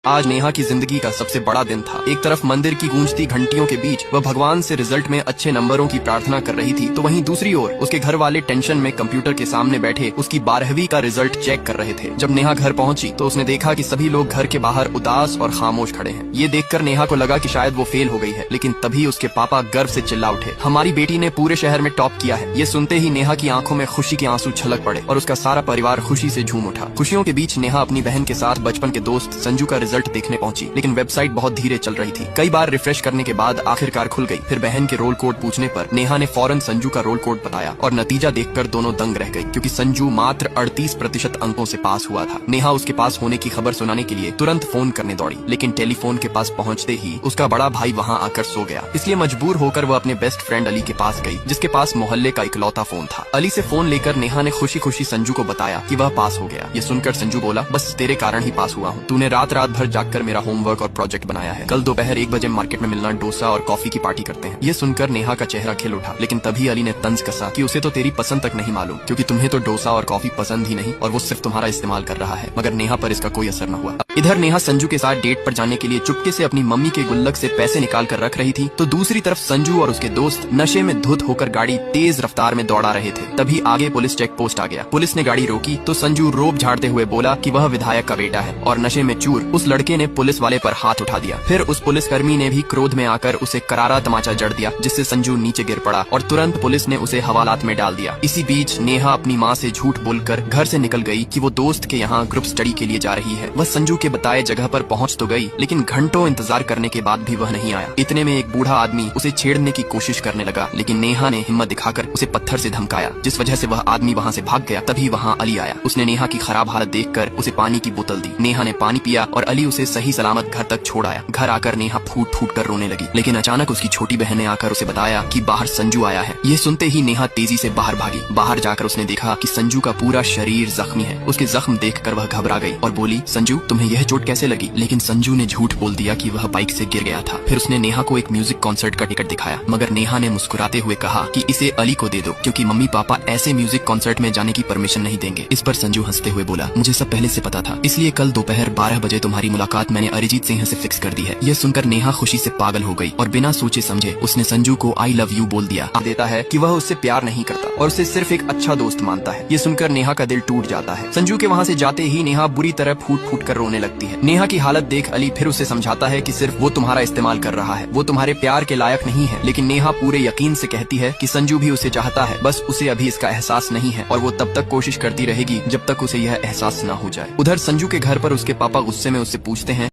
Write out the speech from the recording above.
आज नेहा की जिंदगी का सबसे बड़ा दिन था। एक तरफ मंदिर की गूंजती घंटियों के बीच वह भगवान से रिजल्ट में अच्छे नंबरों की प्रार्थना कर रही थी, तो वहीं दूसरी ओर उसके घर वाले टेंशन में कंप्यूटर के सामने बैठे उसकी 12वीं का रिजल्ट चेक कर रहे थे। जब नेहा घर पहुंची तो उसने देखा कि सभी लोग घर के बाहर उदास और खामोश खड़े हैं। ये देखकर नेहा को लगा कि शायद वो फेल हो गई है, लेकिन तभी उसके पापा गर्व से चिल्ला उठे, हमारी बेटी ने पूरे शहर में टॉप किया है। ये सुनते ही नेहा की आंखों में खुशी के आंसू छलक पड़े और उसका सारा परिवार खुशी से झूम उठा। खुशियों के बीच नेहा अपनी बहन के साथ बचपन के दोस्त संजू का रिजल्ट देखने पहुंची, लेकिन वेबसाइट बहुत धीरे चल रही थी। कई बार रिफ्रेश करने के बाद आखिरकार खुल गई। फिर बहन के रोल कोड पूछने पर नेहा ने फौरन संजू का रोल कोड बताया और नतीजा देखकर दोनों दंग रह गई, क्योंकि संजू मात्र 38% अंकों से पास हुआ था। नेहा उसके पास होने की खबर सुनाने के लिए तुरंत फोन करने दौड़ी, लेकिन टेलीफोन के पास पहुंचते ही उसका बड़ा भाई वहां आकर सो गया। इसलिए मजबूर होकर वह अपने बेस्ट फ्रेंड अली के पास गई, जिसके पास मोहल्ले का इकलौता फोन था। अली से फोन लेकर नेहा ने खुशी खुशी संजू को बताया कि वह पास हो गया। ये सुनकर संजू बोला, बस तेरे कारण ही पास हुआ हूँ। तूने रात रात भर जागकर मेरा होमवर्क और प्रोजेक्ट बनाया है। कल दोपहर 1 बजे मार्केट में मिलना, डोसा और कॉफी की पार्टी करते हैं। ये सुनकर नेहा का चेहरा खिल उठा, लेकिन तभी अली ने तंज कसा कि उसे तो तेरी पसंद तक नहीं मालूम, क्योंकि तुम्हें तो डोसा और कॉफी पसंद ही नहीं और वो सिर्फ तुम्हारा इस्तेमाल कर रहा है। मगर नेहा पर इसका कोई असर न हुआ। इधर नेहा संजू के साथ डेट पर जाने के लिए चुपके से अपनी मम्मी के गुल्लक से पैसे निकाल कर रख रही थी, तो दूसरी तरफ संजू और उसके दोस्त नशे में धुत होकर गाड़ी तेज रफ्तार में दौड़ा रहे थे। तभी आगे पुलिस चेक पोस्ट आ गया। पुलिस ने गाड़ी रोकी तो संजू रोब झाड़ते हुए बोला कि वह विधायक का बेटा है, और नशे में चूर उस लड़के ने पुलिस वाले पर हाथ उठा दिया। फिर उस पुलिसकर्मी ने भी क्रोध में आकर उसे करारा तमाचा जड़ दिया, जिससे संजू नीचे गिर पड़ा और तुरंत पुलिस ने उसे हवालात में डाल दिया। इसी बीच नेहा अपनी माँ से झूठ बोलकर घर से निकल गई कि वो दोस्त के यहाँ ग्रुप स्टडी के लिए जा रही है। वह संजू के बताए जगह पर पहुँच तो गई, लेकिन घंटों इंतजार करने के बाद भी वह नहीं आया। इतने में एक बूढ़ा आदमी उसे छेड़ने की कोशिश करने लगा, लेकिन नेहा ने हिम्मत दिखाकर उसे पत्थर से धमकाया, जिस वजह से वह आदमी वहाँ से भाग गया। तभी वहाँ अली आया। उसने नेहा की खराब हालत देखकर उसे पानी की बोतल दी। नेहा ने पानी पिया और अली उसे सही सलामत घर तक छोड़ आया। घर आकर नेहा फूट फूट कर रोने लगी, लेकिन अचानक उसकी छोटी बहन ने आकर उसे बताया कि बाहर संजू आया है। ये सुनते ही नेहा तेजी से बाहर भागी। बाहर जाकर उसने देखा कि संजू का पूरा शरीर जख्मी है। उसके जख्म देखकर वह घबरा गई और बोली, संजू तुम्हें यह चोट कैसे लगी? लेकिन संजू ने झूठ बोल दिया कि वह बाइक से गिर गया था। फिर उसने नेहा को एक म्यूजिक कॉन्सर्ट का टिकट दिखाया, मगर नेहा ने मुस्कुराते हुए कहा कि इसे अली को दे दो, क्योंकि मम्मी पापा ऐसे म्यूजिक कॉन्सर्ट में जाने की परमिशन नहीं देंगे। इस पर संजू हंसते हुए बोला, मुझे सब पहले से पता था, इसलिए कल दोपहर 12 बजे तुम्हारी मुलाकात मैंने अरिजीत सिंह से फिक्स कर दी है। यह सुनकर नेहा खुशी से पागल हो गई और बिना सोचे समझे उसने संजू को आई लव यू बोल दिया। देता है कि वह उससे प्यार नहीं करता और उसे सिर्फ एक अच्छा दोस्त मानता है। ये सुनकर नेहा का दिल टूट जाता है। संजू के वहाँ से जाते ही नेहा बुरी तरह फूट फूट कर रोने लगती है। नेहा की हालत देख अली फिर उसे समझाता है कि सिर्फ वो तुम्हारा इस्तेमाल कर रहा है, वो तुम्हारे प्यार के लायक नहीं है। लेकिन नेहा पूरे यकीन से कहती है कि संजू भी उसे चाहता है, बस उसे अभी इसका एहसास नहीं है और वो तब तक कोशिश करती रहेगी जब तक उसे यह एहसास न हो जाए। उधर संजू के घर पर उसके पापा गुस्से में उससे पूछते हैं,